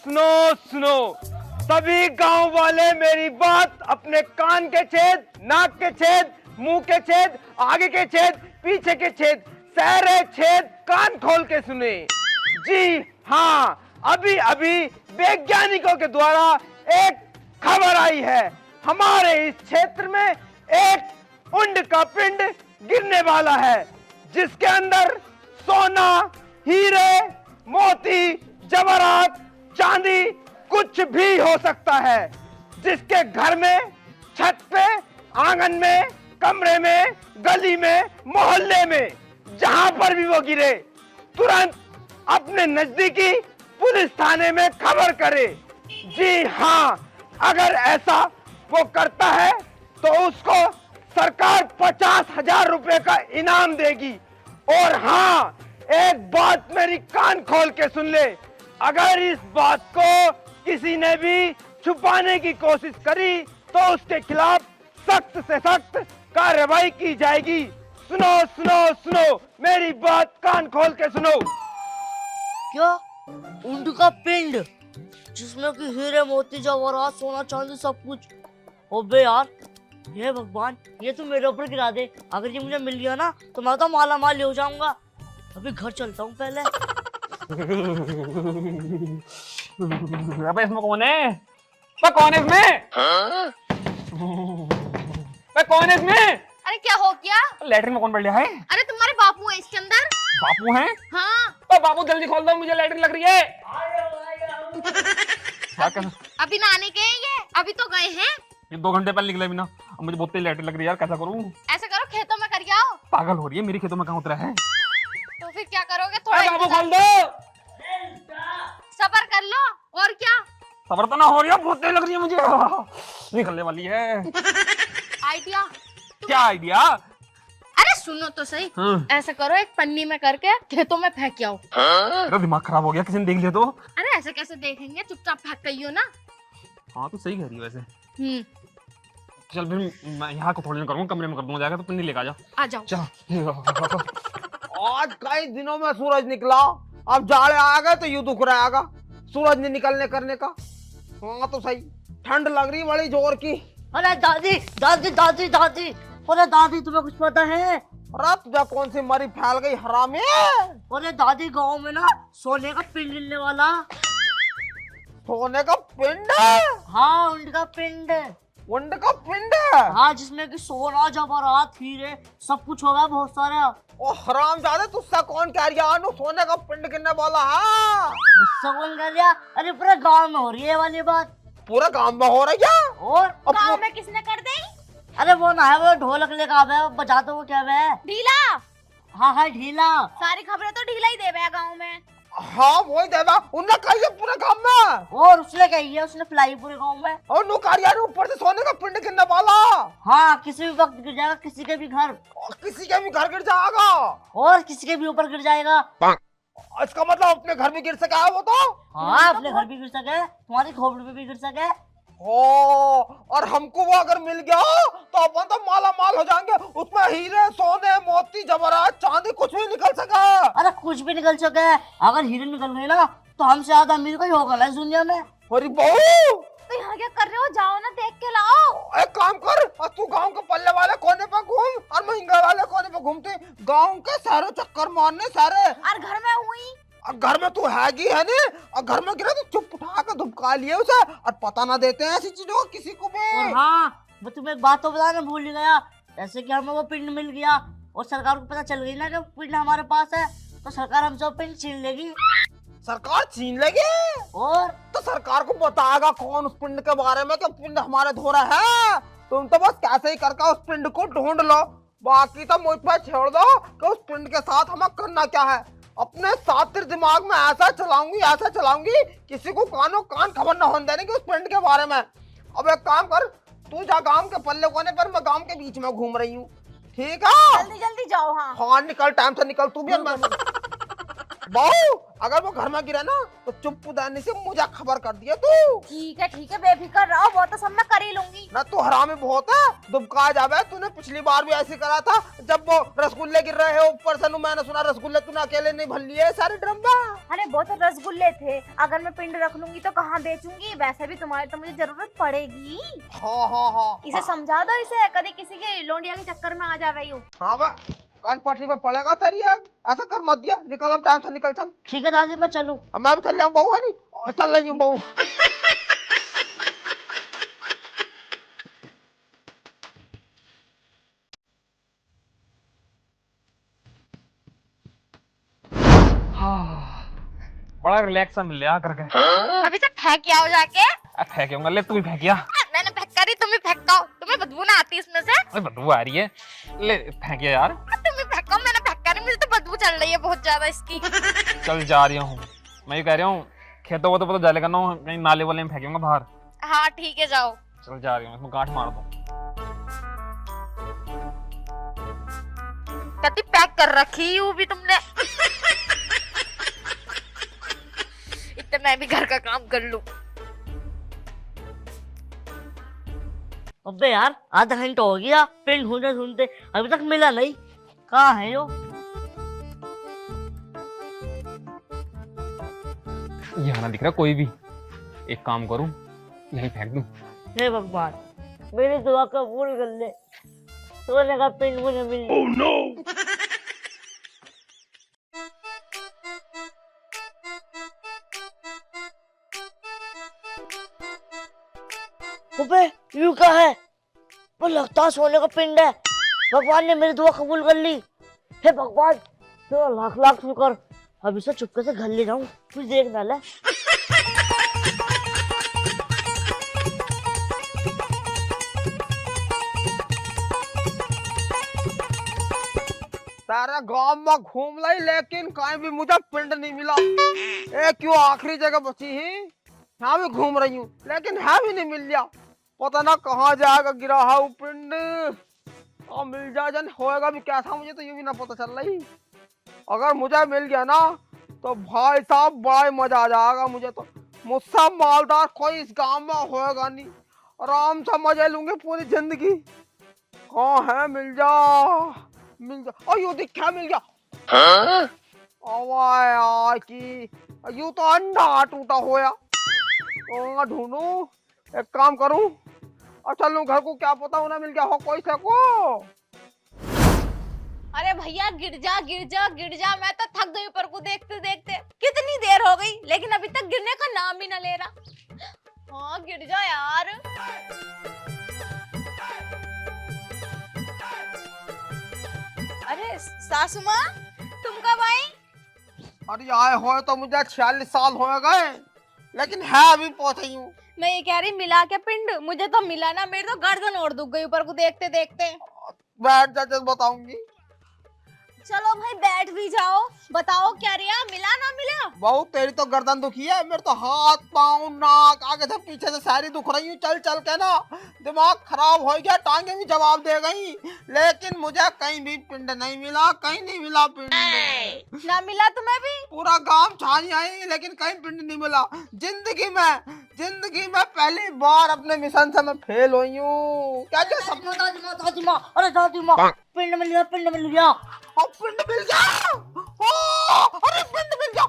सुनो सुनो, सभी गांव वाले मेरी बात अपने कान के छेद, नाक के छेद, मुंह के छेद, आगे के छेद, पीछे के छेद, सारे छेद कान खोल के सुने। जी हाँ, अभी अभी वैज्ञानिकों के द्वारा एक खबर आई है। हमारे इस क्षेत्र में एक उंड का पिंड गिरने वाला है, जिसके अंदर सोना, हीरे, मोती, जवाहरात, चांदी कुछ भी हो सकता है। जिसके घर में, छत पे, आंगन में, कमरे में, गली में, मोहल्ले में, जहां पर भी वो गिरे, तुरंत अपने नजदीकी पुलिस थाने में खबर करे। जी हाँ, अगर ऐसा वो करता है तो उसको सरकार 50,000 रुपए का इनाम देगी। और हाँ, एक बात मेरी कान खोल के सुन ले, अगर इस बात को किसी ने भी छुपाने की कोशिश करी तो उसके खिलाफ सख्त से सख्त कार्रवाई की जाएगी। सुनो सुनो सुनो, मेरी बात कान खोल के सुनो। क्या? ऊंट का पिंड जिसमें कि हीरे, मोती, जवाहरात, सोना, चांदी सब कुछ। ओबे यार, ये भगवान, ये तो मेरे ऊपर गिरा दे। अगर ये मुझे मिल गया ना तो मैं तो माला माल हो जाऊंगा। अभी घर चलता हूँ पहले। अबे इसमें कौन है? कौन है इसमें? कौन है इसमें? अरे क्या हो गया? लैट्रिन में कौन बैठ गया है? अरे तुम्हारे बापू है इसके अंदर। बापू हैं? हाँ। तो बापू जल्दी खोल दो, मुझे लैट्रिन लग रही है। क्या कर? अभी नहाने गए ये, अभी तो गए हैं। ये 2 घंटे पहले निकले बिना, अब मुझे बहुत तेज लैट्रिन लग रही है यार, कैसा करूं? ऐसा करो, खेतों में कर आओ। पागल हो रही है, मेरे खेतों में कहाँ उतरा है? तो फिर क्या करोगे? अरे थोड़ा बाबू खोल दो। सब्र कर लो, और क्या। सबर तो ना हो रही है, बहुत तेज लग रही है मुझे, निकलने वाली है। आइडिया। क्या आइडिया? अरे सुनो तो सही, ऐसा करो, एक पन्नी में करके खेतों में फेंक आओ। मेरा दिमाग खराब हो गया, किसी ने देख लिया तो? अरे ऐसे कैसे देखेंगे, चुपचाप फेंक कहियो ना। हाँ तो सही कह रही है वैसे। चल फिर मैं यहाँ को थोड़ी ना करूँगा, कमरे में कर दूंगा जाकर, तो पिन्नी लेकर आ जाओ। आ जाओ। आज कई दिनों में सूरज निकला, अब जाड़े आ गए तो यूं दुख रहा है सूरज नहीं निकलने करने का। हाँ तो सही, ठंड लग रही बड़ी जोर की। अरे दादी दादी दादी दादी, अरे दादी तुम्हें कुछ पता है? अरे तुझे कौन सी मरी फैल गई हरामी? अरे दादी, गांव में ना सोने का पिंड मिलने वाला। सोने का पिंड? हाँ, ऊंट का पिंड। ऊंट का पिंड? हाँ, जिसमें कि सोना, जवाहरात, हीरे सब कुछ होगा, बहुत सारा। ओ हरामजादे, तुझसे कौन कह रहा है सोने का पिंड गिरने वाला है? मुझसे कौन कर दिया? अरे पूरे गांव में हो रही है वाली बात। पूरे गांव में हो रही है? और गाँव में किसने कर दी? अरे वो ना है, वो ढोलक लेकर आवे, बजाते हो क्या वे? ढीला। हाँ हाँ, ढीला। सारी खबरें तो ढीला ही देवे गाँव में। हाँ वही देवा, उन्हें कही है पूरे गांव में। और उसने कही है, उसने फैलाई पूरे गांव में। और नुकारिया ने ऊपर से सोने का पिंड गिरने वाला। हाँ, किसी भी वक्त गिर जाएगा, किसी के भी घर। और किसी के भी घर गिर जाएगा। और किसी के भी ऊपर गिर जाएगा। इसका मतलब अपने घर में गिर सका है वो तो? हाँ, अपने घर भी गिर सके, तुम्हारी खोपड़ी पे भी गिर सके। ओ, और हमको वो अगर मिल गया तो अपन तो माला माल हो जाएंगे। उसमें हीरे, सोने, मोती, जवाहरात, चांदी कुछ भी निकल सका। अरे कुछ भी निकल सके, अगर हीरे निकल गए ना तो हमसे ज्यादा अमीर कोई होगा ना इस दुनिया में। अरे बहू, तो यहाँ क्या कर रहे हो? जाओ ना, देख के लाओ। एक काम कर, तू गांव के पल्ले वाले कोने पे घूम और महंगा वाले कोने पे घूमते गांव के सारे चक्कर मारने सारे। और घर में हुई? घर में तू हैगी है नी, और घर में गिरा तो चुप उठा के धुपका लिए उसे, और पता ना देते हैं ऐसी चीजों को किसी को भी। और हाँ, मैं तुम्हें एक बात तो बताना भूल ही गया। जैसे कि हमें वो पिंड मिल गया और सरकार को पता चल गई ना कि पिंड हमारे पास है, तो सरकार हमसे वो पिंड छीन लेगी। सरकार छीन लेगी? और तो सरकार को बताएगा कौन उस पिंड के बारे में कि पिंड हमारे धोरा है? तुम तो बस कैसे ही करके उस पिंड को ढूंढ लो, बाकी तो मुझ पर छोड़ दो कि उस पिंड के साथ हमें करना क्या है। अपने सातिर दिमाग में ऐसा चलाऊंगी किसी को कानो कान खबर न होने देने की उस पिंड के बारे में। अब एक काम कर, तू जा गांव के पल्ले कोने पर, मैं गांव के बीच में घूम रही हूँ, ठीक है? जल्दी जल्दी जाओ। हाँ हाँ निकल, टाइम से निकल तू भी। बहू अगर वो घर में गिरा ना तो चुपचाप से मुझे खबर कर दिया तू। ठीक है बेफिक्र रहो, वो तो सब मैं कर ही लूंगी। ना तू हरामी बहुत है, दुबका जावे। तूने पिछली बार भी ऐसे करा था जब वो रसगुल्ले गिर रहे हैं ऊपर से। मैंने सुना रसगुल्ले तूने अकेले नहीं भर लिए सारे ड्रम में। अरे वो तो रसगुल्ले थे, अगर मैं पिंड रख लूंगी तो कहाँ बेचूंगी, वैसे भी तुम्हारी तो मुझे जरूरत पड़ेगी। हाँ इसे समझा दो, इसे कभी किसी के लोंडिया के चक्कर में आ जावे यूं। हाँ बा कान पटरी पे पड़ेगा तेरी। ऐसा कर मत दिया, निकल अब टाइम से निकल चल। ठीक है दादी मैं चलूं। अब मैं भी चल जाऊँ बहू, है नहीं चल रही हूँ बहू। बड़ा रिलैक्स सा मिल गया करके। अभी से फेंक के आओ जाके। फेंकूंगा, ले तू भी फेंकिया। मैंने फेंक करी, तुम भी फेंको। तुम्हें बदबू ना आती इसमें से? अरे बदबू आ रही है, ले फेंकिया यार। तुम भी फेंको, मैंने फेंक करी, मुझे तो बदबू चल रही है बहुत ज्यादा इसकी। चल जा रही हूँ, मैं ये कह रहा हूँ खेतों को तो पता जाले करना हूँ, कहीं नाले वाले में फेंकूंगा बाहर। हाँ ठीक है जाओ। चल जा रही हूँ, इसमें गांठ मार दो। कति पैक कर रखी हूँ भी तुमने। इतने मैं भी घर का काम कर लूं। अबे यार आधा घंटा हो गया पिंड ढूंढते ढूंढते, अभी तक मिला नहीं। कहाँ है यो? यहाँ ना दिख रहा कोई भी। एक काम करूँ, यहीं फेंक दूँ। हे भगवान मेरी दुआ कबूल कर ले, सोने का पिंड मुझे मिल जाए। Oh no! अबे यू क्या है? वो लगता है सोने का पिंड है। भगवान ने मेरी दुआ कबूल कर ली। हे भगवान तेरा लाख लाख शुक्र। अब इसे चुपके से घर ले जाऊं, कुछ देख डाला। सारा गांव में घूम लाई लेकिन कहीं भी मुझे पिंड नहीं मिला। एक क्यों आखिरी जगह बची है, यहाँ भी घूम रही हूँ लेकिन है भी नहीं मिल गया। पता ना कहाँ जाएगा गिरा है वो पिंड। और मिल जाए जन होएगा भी क्या था, मुझे तो ये भी ना पता चल रही। अगर मुझे मिल गया ना तो भाई साहब बड़ा ही मजा आ जाएगा मुझे तो। मुझसे मालदार कोई इस गांव में होएगा नहीं, आराम से मजे लूंगे पूरी जिंदगी। कहाँ है, मिल जा मिल जा। और यू दिखा मिल गया। यार की यू तो अंडा टूटा होया। ढूंढू, एक काम करूं और चलूं घर को, क्या पता उन्हें मिल गया हो कोई से को। अरे भैया गिर जा गिर जा गिर जा, मैं तो थक गई ऊपर को देखते देखते। कितनी देर हो गई लेकिन अभी तक गिरने का नाम ही ना ले रहा। हाँ गिर जा यार। अरे सासू माँ तुम कब आई? अरे आए हो तो मुझे 46 साल हो गए लेकिन है अभी पहुंची हूँ। मैं ये कह रही मिला क्या पिंड? मुझे तो मिला ना, मेरे तो गर्दन ओढ़ दुख गई ऊपर को देखते देखते। बैठ जा जब बताऊंगी। चलो भाई बैठ भी जाओ, बताओ क्या रिया, मिला ना मिला? बहू तेरी तो गर्दन दुखी है, मेरे तो हाथ पाँव नाक आगे से पीछे से सारी दुख रही हूँ। चल चल के ना दिमाग खराब हो गया, टांगे भी जवाब दे गई लेकिन मुझे कहीं भी पिंड नहीं मिला, कहीं नहीं मिला पिंड। ना मिला तुम्हें भी? पूरा गांव छानी आई लेकिन कहीं पिंड नहीं मिला। जिंदगी में पहली बार अपने मिशन से मैं फेल हुई हूँ। क्या क्या सपना। दादी माँ अरे दादी माँ पिंड मिल गया, पिंड मिल गया। अब पिंड मिल गया। अरे पिंड मिल गया।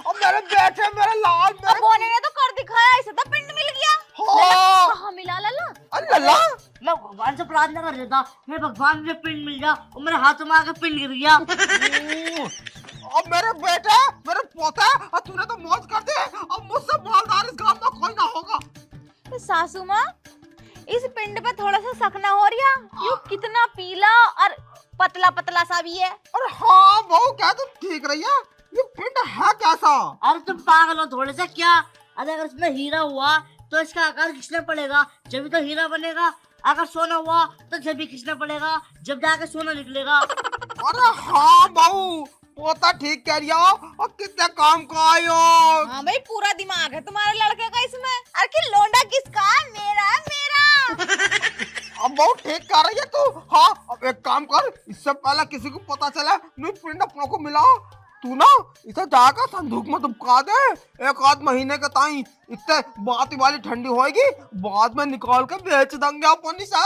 अब मेरे बेटे मेरे लाल मेरे बोने ने तो कर दिखाया, इसे तो पिंड मिल गया। हाँ। कहाँ मिला लला? अल्लाह मैं भगवान से प्रार्थना कर रहा था, मैं भगवान मुझे पिंड मिल गया और मेरे हाथों में आके पिंड गिर गया। अब मेरे बेटे मेरे पोता, और तूने तो मौज कर दी। अब मुझसे मालदार इस गांव में कोई ना होगा। तो सासू माँ इस पिंड पे थोड़ा सा शक ना हो रहा? यू कितना पीला और पतला पतला सा भी है। अरे हाँ बहू क्या तुम ठीक रही है? ये पिंड है कैसा? अरे तुम पागल हो थोड़े से क्या? अगर इसमें हीरा हुआ तो इसका आकार खींचना पड़ेगा, जब तो हीरा बनेगा। अगर सोना हुआ तो जब भी खींचना पड़ेगा, जब जाके सोना निकलेगा। अरे हाँ बहू पोता ठीक कह रही हो, और कितने काम का आयो। हाँ भाई पूरा दिमाग है तुम्हारे लड़के का इसमें। अरे कि लोंडा किसका? मेरा मेरा। अब बहुत ठीक कर रही है तू। हाँ अब एक काम कर, इससे पहले किसी को पता चला नहीं पिंड अपनों को मिला, तू ना इसे जाकर संदूक में दुबका दे। एक आध महीने के ताई इतने बात वाली ठंडी होएगी, बाद में निकाल के बेच देंगे अपन इसे।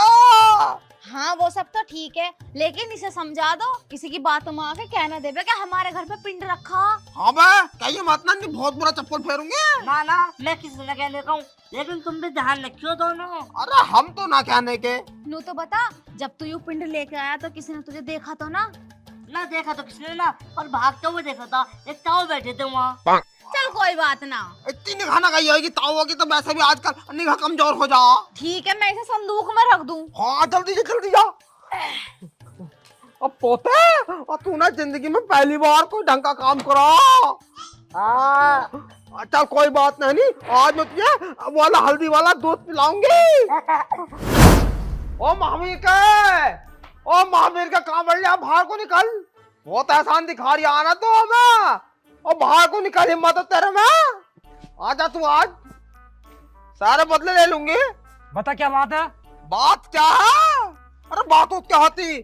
हाँ वो सब तो ठीक है, लेकिन इसे समझा दो, किसी की बातों में आके कहना देवे कि हमारे घर पे पिंड रखा। हाँ बे क्या ये मत ना नहीं बहुत बुरा चप्पल फेरूंगे। ना ना मैं किसी ने कहने का हूँ, लेकिन तुम भी ध्यान रखियो दोनों। अरे हम तो ना कहने के। नू तो बता, जब तू यू पिंड लेके आया तो किसी ने तुझे देखा तो ना? ना देखा तो किसने ना, और भागते हुए देखा था, एक ताऊ बैठे थे वहाँ। चल कोई बात ना। इतनी निगाह गई होगी ताऊ की, तो वैसे भी आजकल निगाह कमजोर हो जा। ठीक है मैं इसे संदूक में रख दूं। हाँ जल्दी से जल्दी जा। अब पोते और तू ना जिंदगी में पहली बार कोई ढंग का काम करा। चल कोई बात नहीं, आज मैं तुझे वाला हल्दी वाला दूध पिलाऊंगी। ओ महावीर का काम बढ़ लिया, बाहर को निकल। बहुत एहसान दिखा रही आना तो हमें, और बाहर को निकल, हिम्मत है तेरे में। आजा तू आज, सारे बदले ले लूंगी। बता क्या बात है? बात क्या है? अरे बात तो क्या होती,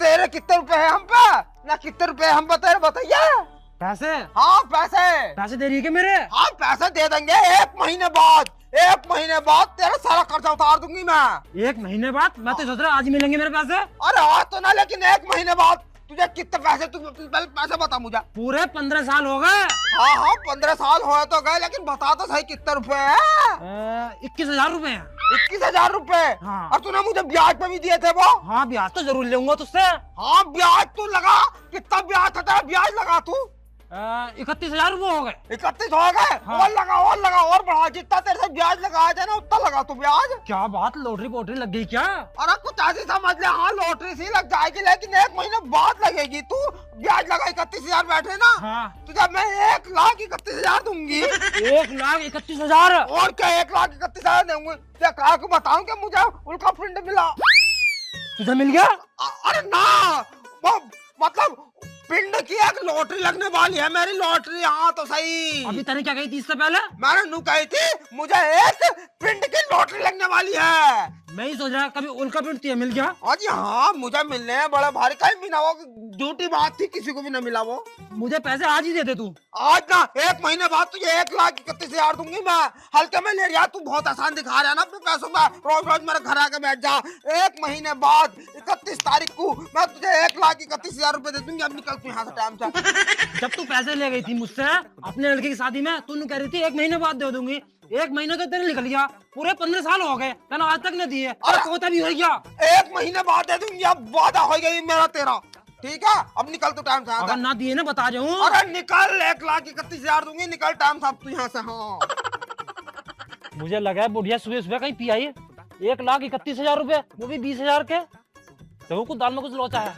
तेरे कितने रुपए हैं हम पे, ना कितने रुपए हम पे तेरे, बताइए। पैसे? हाँ पैसे। पैसे दे रही है क्या मेरे? हाँ पैसे दे देंगे, एक महीने बाद तेरा सारा कर्जा उतार दूंगी मैं। 1 महीने बाद? मैं तो सोच रहा आज ही मिलेंगे मेरे पैसे। अरे आज तो ना, लेकिन 1 महीने बाद। तुझे कितने पैसे, तू पहले पैसे बता मुझे। पूरे 15 साल हो गए। हाँ 15 साल हो तो गए, लेकिन बता तो सही कितने रुपए हैं। 21,000 रुपए हैं। 21,000 रुपए? हाँ। और तूने मुझे ब्याज पे भी दिए थे वो। हाँ ब्याज तो जरूर लूंगा तुझसे। हाँ ब्याज तू लगा, कितना ब्याज था तेरा, ब्याज लगा तू। 31,000 रुपए हो गए। 31 हो गए? हाँ। और लगा और बढ़ा, जितना तेरे से ब्याज लगाया जाए ना उतना लगा तू ब्याज। क्या बात, लॉटरी पोटरी लग गई क्या? अरे कुछ ऐसी समझ ले, हाँ लॉटरी सी लग जाएगी, लेकिन 1 महीने बाद लगेगी। तू ब्याज लगा 31,000 बैठे ना, हाँ। तुझे मैं 1,31,000 दूंगी। 1,31,000? और क्या 1,31,000 दूंगी? क्या कहा को बताऊं कि मुझे उनका प्रिंट मिला। तुझे मिल गया? अरे ना, वो मतलब पिंड की एक लॉटरी लगने वाली है, मेरी लॉटरी। हाँ तो सही। अभी तने क्या कही थी इससे पहले? मैंने नू कही थी मुझे एक पिंड की लॉटरी लगने वाली है। मैं ही सोच रहा कभी उनका प्रिंट तुझे मिल गया। जी हाँ मुझे मिलने हैं, बड़ा भारी, कहीं भी ना वो झूठी बात थी, किसी को भी ना मिला वो। मुझे पैसे आज ही दे दे तू। आज ना 1 महीने बाद तुझे 1,31,000 दूंगी मैं। हल्के में ले रहा, तू बहुत आसान दिखा रहा है ना अपने पैसों में, रोज रोज मेरे घर आके बैठ जा। 1 महीने बाद 31 तारीख को मैं तुझे 1,31,000 रुपए दे दूंगी। अब निकल तू यहाँ से टाइम से। जब तू पैसे ले गई थी मुझसे अपने लड़के की शादी में, तू कह रही थी 1 महीने बाद दे दूंगी। 1 महीने तो तेरे निकल गया, पूरे 15 साल हो गए, मैंने आज तक नहीं दिए। और कोता भी हो गया। 1 महीने बाद दे दूंगी, अब वादा हो गई मेरा तेरा। ठीक है अब निकल तू टाइम से। अगर ना दिए ना बता जाऊं। अरे निकल, 1,31,000 दूंगी, निकल टाइम से अब तू यहाँ से। हाँ मुझे लगा है बुढ़िया सुबह सुबह कहीं पी आई है। 1,31,000 रुपए, वो भी 20,000 के। तो कुछ दाल में कुछ लोचा है।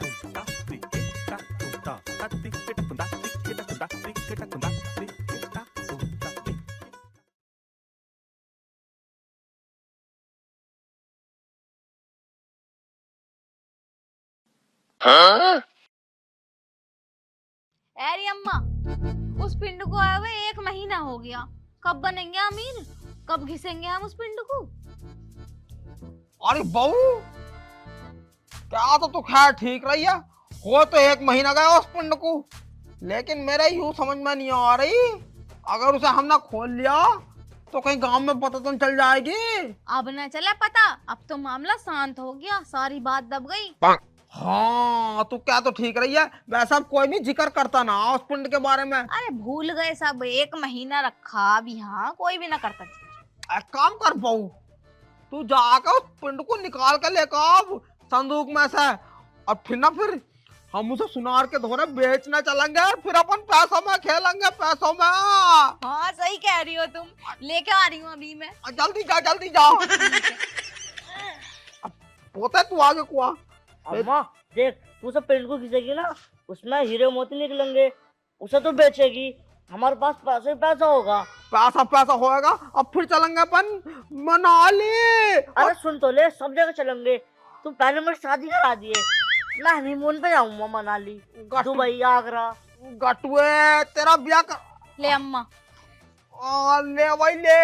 अरे अम्मा, उस पिंड को आए हुए 1 महीना हो गया, कब बनेंगे अमीर, कब घिसेंगे हम उस पिंड को? अरे बहू क्या तो खैर ठीक रही है, हो तो 1 महीना गया उस पिंड को, लेकिन मेरा यूं समझ में नहीं आ रही, अगर उसे हमने खोल लिया तो कहीं गांव में पता तो चल जाएगी। अब न चला पता, अब तो मामला शांत हो गया, सारी बात दब गई। हाँ तो क्या तो ठीक रही है, वैसा कोई भी जिक्र करता ना उस पिंड के बारे में। अरे भूल गए सब, 1 महीना रखा अब यहाँ कोई भी ना करता। एक काम कर बहू, तू जाकर उस पिंड को निकाल कर लेकर संदूक में से, और फिर हम उसे सुनार के धोरे बेचने चलेंगे, फिर अपन पैसों में खेलेंगे, पैसों में। हाँ सही कह रही हो तुम, लेके आ रही हूँ अभी मैं। जल्दी जा। अब पोते तू आगे कुआ। अम्मा देख, तू सब पेड़ को खींचेगी ना, उसमें हीरे मोती निकलेंगे, उसे तो बेचेगी, हमारे पास पैसा होगा। पैसा होएगा, अब फिर चलेंगे अपन मनाली। अरे सुन तो ले, सब जगह चलेंगे। तू पहले मेरी शादी करा दिए, मैं हनीमून पे जाऊंगा मनाली, दुबई, आगरा। गटुए तेरा ब्याह कर ले अम्मा। ले वही ले,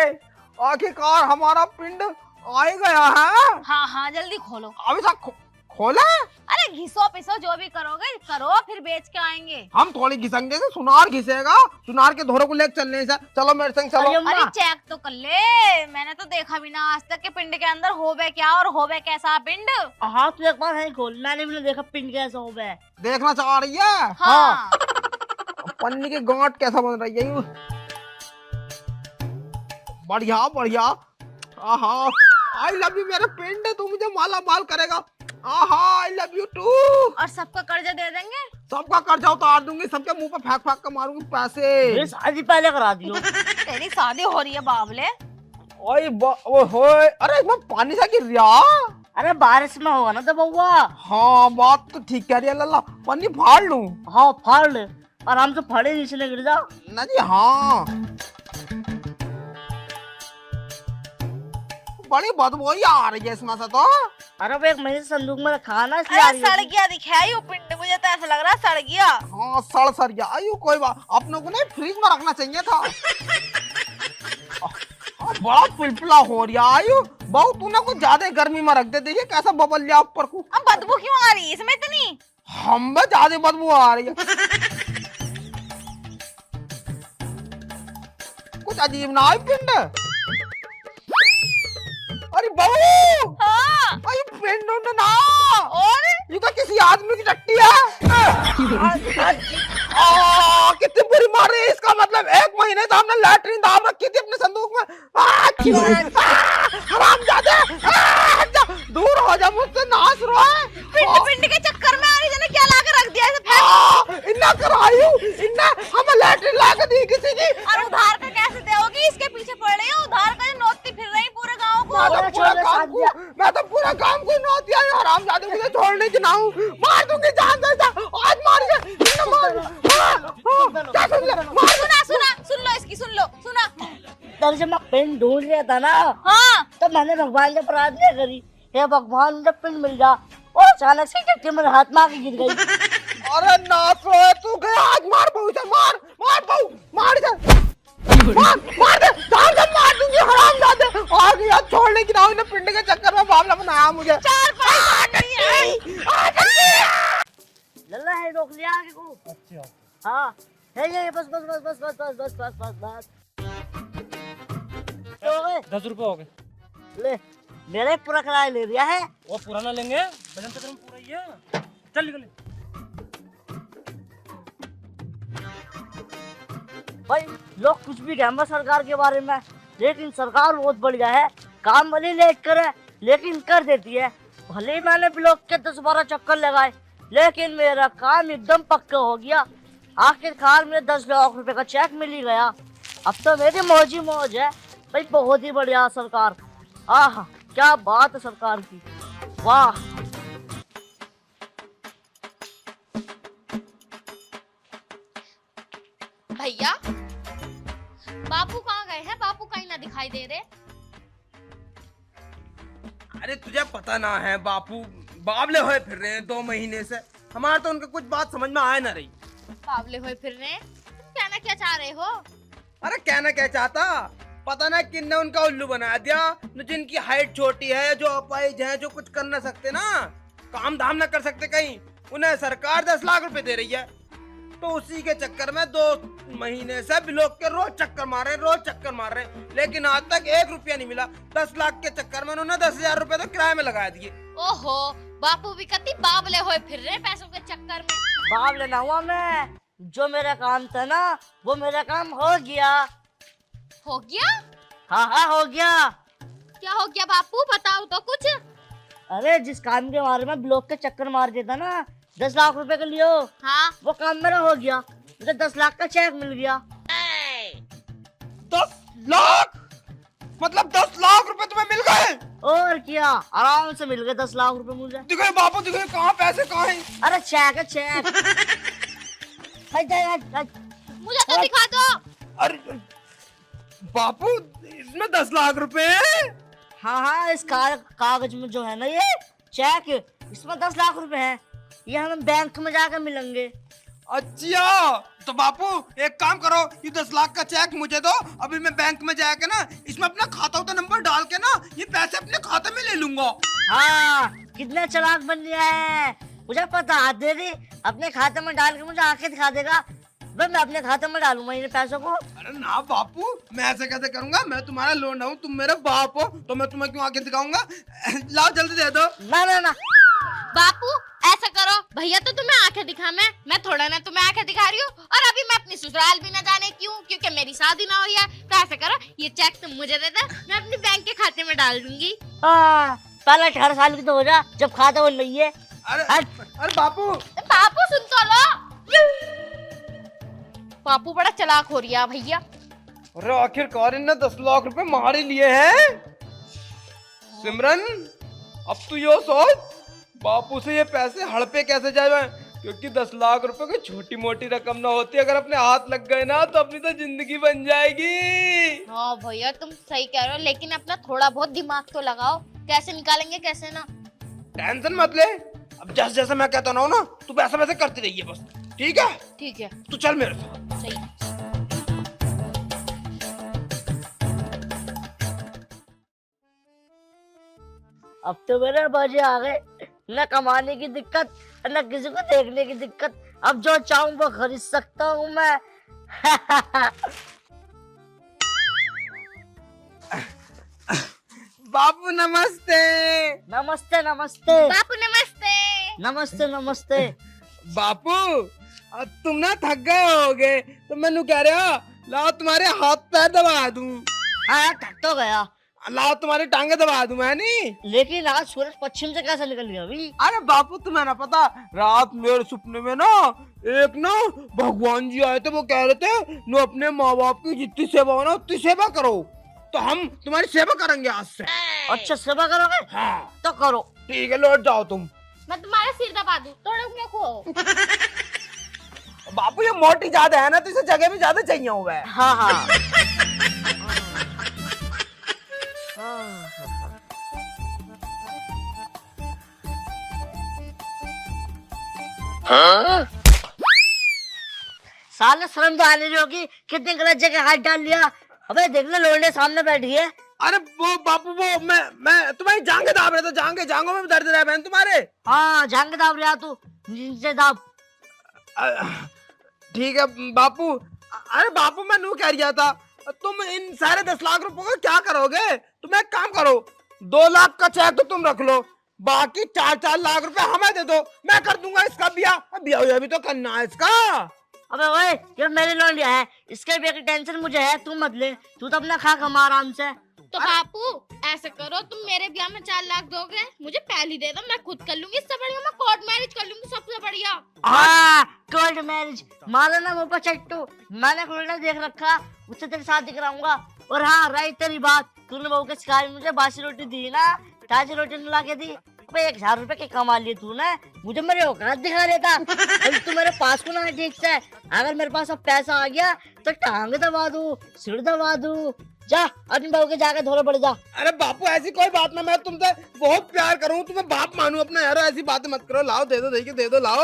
आखिरकार हमारा पिंड आ ही गया है। हाँ हाँ जल्दी खोलो। अभी तक खोला? अरे घिसो पिसो जो भी करोगे करो, फिर बेच के आएंगे। हम थोड़ी घिसेंगे, सुनार घिसेगा। सुनार के धोरे को लेकर चलने से। चलो मेरे संग चलो। अरे अम्मा, अरे चेक तो कर ले, मैंने तो देखा भी ना आज तक के पिंड के अंदर होवे क्या और होवे कैसा पिंड। हाँ तो एक बार है खोल, मैंने भी नहीं देखा पिंड कैसा हो गया है। देखना चाह रही है? हाँ पन्नी की गांठ कैसा बन रही है? बढ़िया बढ़िया। आहा, आई लव यू मेरे पिंड, तू मुझे माला माल करेगा। आहा, आई लव यू टू। और सबका कर्जा दे देंगे। सबका कर्जा उतार दूंगी, सबके मुंह पे फेंक फेंक कर मारूंगी पैसे। मेरी शादी पहले करा दियो। तेरी शादी हो रही है बाबले। ओए होए, अरे इसमें पानी सा गिर रहा। अरे बारिश में होगा ना तो बउआ। हाँ बात तो ठीक कह रही है लल्ला, पन्नी फाड़ लूं? हाँ फाड़ ले, आराम से फाड़े नीचे न गिर जा। ना जी हाँ। बड़ी बदबू ही आ रही है इसमें से तो। अरे वो एक महीने से संदूक में रखा है ना, इसलिए आ अरे रही है। सड़ गया दिखाई वो पिंड, मुझे तो ऐसा लग रहा है सड़ गया। हाँ सड़ गया। आयु कोई बात, अपनों को नहीं फ्रिज में रखना चाहिए था। बड़ा पिलपिला हो रहा आयु। बहु तूने कुछ ज्यादा गर्मी में रख दे, देखिए कैसा बबल लिया ऊपर को। अब बदबू क्यों आ रही है इसमें इतनी? हम में ज्यादा बदबू आ रही है। कुछ अजीब ना है पिंड। अरे बहू, हाँ अरे पिंड उंड ना, और ये तो किसी आदमी की टट्टी है। कितनी बुरी मार रही है, इसका मतलब 1 महीने से हमने लैट्रिन दाब रखी थी अपने संदूक में। हरामजादे, दूर हो जा मुझसे, नाच रहा है। पिंड पिंड के चक्कर में आ रही है, क्या ला के रख दिया ऐसे? इन्ना करायू, इन्ना हमें लैट्रिन ला के दी किसी की। और उधार का कैसे दोगी? इसके पीछे पड़ रही हो, उधार का जो नोटती फिर रही पूरे गांव को। मैं तो पूरा काम को नौती आई। हरामजादे, मुझे छोड़ने की ना हूँ, मार दूंगी जान दे जा। आज मार सुना सुना सुन लो इसकी, सुन लो सुना। तब जब मैं पिंड ढूंढ रहा था ना, हाँ तब मैंने भगवान से प्रार्थना करी, हे भगवान मुझे पिंड मिल जा। और अचानक से टट्टी मेरे हाथ में आके गिर गई। अरे नाच रहा है तू, गया आज। मार बहू से, मार मार बहू, मार दे, मार दे, जान से मार दूंगी। हरामजादे, आ गया छोड़ने की ना हूँ, पिंड के चक्कर में बावला बनाया मुझे। चार पैसे लल्ला है, रोक लिया आगे को। अच्छा हाँ है ये, बस बस बस बस बस बस बस बस बस बस। तो गए 10 रुपए हो गए। ले, मेरा ही पूरा किराया ले लिया है। वो पुराना लेंगे, वजन तो पूरा ही है। चल निकल। भाई लोग कुछ भी कहते हैं सरकार के बारे में, लेकिन सरकार बहुत बढ़िया है। काम भले लेट करे लेकिन कर देती है। भले ही मैंने ब्लॉक के 10-12 चक्कर लगाए, लेकिन मेरा काम एकदम पक्का हो गया। आखिरकार मुझे 10 लाख रुपए का चेक मिल ही गया। अब तो मेरी मौज ही मौज है भाई, बहुत ही बढ़िया सरकार। आह क्या बात है सरकार की, वाह। भैया बापू कहाँ गए हैं? बापू कहीं ना दिखाई दे रहे। अरे तुझे पता ना है, बापू बावले हुए फिर रहे हैं 2 महीने से। हमारा तो उनका कुछ बात समझ में आया ना रही। बावले हुए फिर रहे, कहना क्या चाह रहे हो? अरे कहना क्या चाहता, पता ना किन्ने उनका उल्लू बना दिया। जिनकी हाइट छोटी है, जो अपाहिज है, जो कुछ कर ना सकते ना, काम धाम ना कर सकते कहीं, उन्हें सरकार 10 लाख रुपए दे रही है। तो उसी के चक्कर में 2 महीने से ब्लॉक के रोज चक्कर मार रहे, लेकिन आज तक 1 रुपया नहीं मिला। 10 लाख के चक्कर में उन्होंने 10,000 रुपए तो किराए में लगा दिए। ओहो, बापू भी कति बावले हुए फिर रहे पैसों के चक्कर में। बाप लेना हुआ मैं, जो मेरा काम था ना वो मेरा काम हो गया। हो गया? हाँ हाँ हो गया। क्या हो गया बापू, बताओ तो कुछ। अरे जिस काम के बारे में ब्लॉक के चक्कर मार देता ना 10 लाख रुपए के लिए, हाँ वो काम मेरा हो गया। मुझे 10 लाख का चेक मिल गया। 10 लाख? मतलब 10 लाख रुपए तुम्हें मिल गए? और क्या, आराम से मिल गए 10 लाख रुपए मुझे। दिखाए बापू, दिखाए कहाँ पैसे कहाँ हैं? अरे चेक है चेक। मुझे तो दिखा दो। अरे बापू, इसमें 10 लाख रुपए हैं? हाँ हाँ इस कागज में जो है ना ये चेक, इसमें 10 लाख रुपए हैं। ये हमें बैंक में जाकर मिलेंगे। अच्छा तो बापू एक काम करो, ये 10 लाख का चेक मुझे दो, अभी मैं बैंक में जाके ना इसमें अपना खाता उता नंबर डाल के ना ये पैसे अपने खाते में ले लूंगा। हाँ, कितना चालाक बन गया है, मुझे पता। हाथ दे दे, अपने खाते में डाल के मुझे आंखें दिखा देगा। मैं अपने खाते में डालूंगा इन पैसों को। अरे ना बापू, मैं ऐसे कैसे करूंगा, मैं तुम्हारा लोन हूँ, तुम मेरे बाप हो, तो मैं तुम्हें क्यों आंखें दिखाऊंगा। लाओ जल्दी दे दो। ना ना ना, बापू ऐसा करो, भैया तो तुम्हें आंखें दिखा, मैं थोड़ा ना तुम्हें आंखें दिखा रही हूँ, और अभी मैं अपनी ससुराल भी ना जाने क्यों, क्योंकि मेरी शादी ना हुई है। तो ऐसा करो, ये चेक तुम मुझे दे दो, मैं अपने बैंक के खाते में डाल दूंगी। हाँ, पहले 18 साल की तो हो जा, जब खाता वो नहीं है। अरे बापू बापू सुन तो लो, बापू बड़ा चालाक हो रहा है भैया। अरे आखिरकार इन्होंने 10 लाख रुपए मार ही लिए हैं। सिमरन अब तू यो सोच, बापू से ये पैसे हड़पे कैसे जाए, क्योंकि 10 लाख रुपए कोई छोटी मोटी रकम ना होती, अगर अपने हाथ लग गए ना तो अपनी तो जिंदगी बन जाएगी। हाँ भैया तुम सही कह रहे हो, लेकिन अपना थोड़ा बहुत दिमाग तो लगाओ, कैसे निकालेंगे कैसे ना। टेंशन मत ले, अब जैसे जैसे मैं कहता हूँ ना तू वैसे वैसे करती रहिए बस, ठीक है। ठीक है, तू चल मेरे साथ। सही। अब तो मेरे बाजे आ गए, न कमाने की दिक्कत न किसी को देखने की दिक्कत। अब जो चाहूं वो खरीद सकता हूँ मैं। बापू नमस्ते। नमस्ते नमस्ते बापू नमस्ते। नमस्ते नमस्ते। बापू अब तुम ना थक गए होगे तो मैनू कह रहे हो लाओ तुम्हारे हाथ पैर दबा दूं। हाँ, थक तो गया, लाओ तुम्हारी टांगे दबा दूं मैं नहीं। लेकिन आज सूरज पश्चिम से कैसे निकल गया अभी। अरे बापू तुम्हें ना पता, रात मेरे सपने में ना एक ना भगवान जी आए थे, वो कह रहे थे नो अपने माँ बाप की जितनी सेवा हो ना उतनी सेवा करो, तो हम तुम्हारी सेवा करेंगे आज से। अच्छा, सेवा करोगे? हाँ तो करो। ठीक है, लौट जाओ तुम। मैं तुम्हारा सिर दबा दूं, तोड़ो मेरे को। बापू ये मोटी ज्यादा है ना, तो इसे जगह भी ज्यादा चाहिए हुआ है। हाँ हाँ। साले शर्म तो आने जो कि कितनी गलत जगह हाथ डाल लिया। अबे देख ले, लोंडे सामने बैठी है। अरे वो बापू वो मैं तुम्हारी जांघें दाब रहा था, जांघों में दर्द रहा है बहन तुम्हारे। हाँ, जांग दाब रहा तू, नीचे दाब। ठीक है बापू। अरे बापू मैं नू कह रहा था, तुम इन सारे 10 लाख रुपए का क्या करोगे। तुम एक काम करो, 2 लाख का चेक तो तुम रख लो, बाकी 4-4 लाख रुपए हमें दे दो, मैं कर दूंगा इसका ब्याह भी तो करना है इसका। अबे ओए, ये मेरी लौंडिया है, इसके भी की टेंशन मुझे है, तू मत ले। तू तो अपना खा कमा आराम से। तो बापू ऐसे करो, तुम मेरे ब्याह में 4 लाख दोगे, मुझे पहले दे दो, मैं खुद कर लूंगी, इससे बढ़िया मैं कोर्ट मैरिज कर लूंगी, सबसे बढ़िया। हाँ, कोर्ट मैरिज मारो ना मुंह पर चट्टू, मैंने उल्टा देख रखा, उससे तेरी शादी कराऊंगा। और हाँ, रही तेरी बात, तूने बहू के सिखाई मुझे बासी रोटी दी ना, ताजी रोटी ला के दी। 1000 रुपए के कमा लिए तू ना, मुझे मेरे औकात दिखा देता। अभी तू मेरे पास को ना ठीक से, अगर मेरे पास अब पैसा आ गया तो टांग दबा दूं, सिर दबा दूं। जा अपनी बहू के जाके धोरे पड़ जा। अरे बापू ऐसी कोई बात ना, मैं तुमसे बहुत प्यार करूं, तुम्हें बाप मानू अपना यार, ऐसी बातें मत करो। लाओ दे दो लाओ।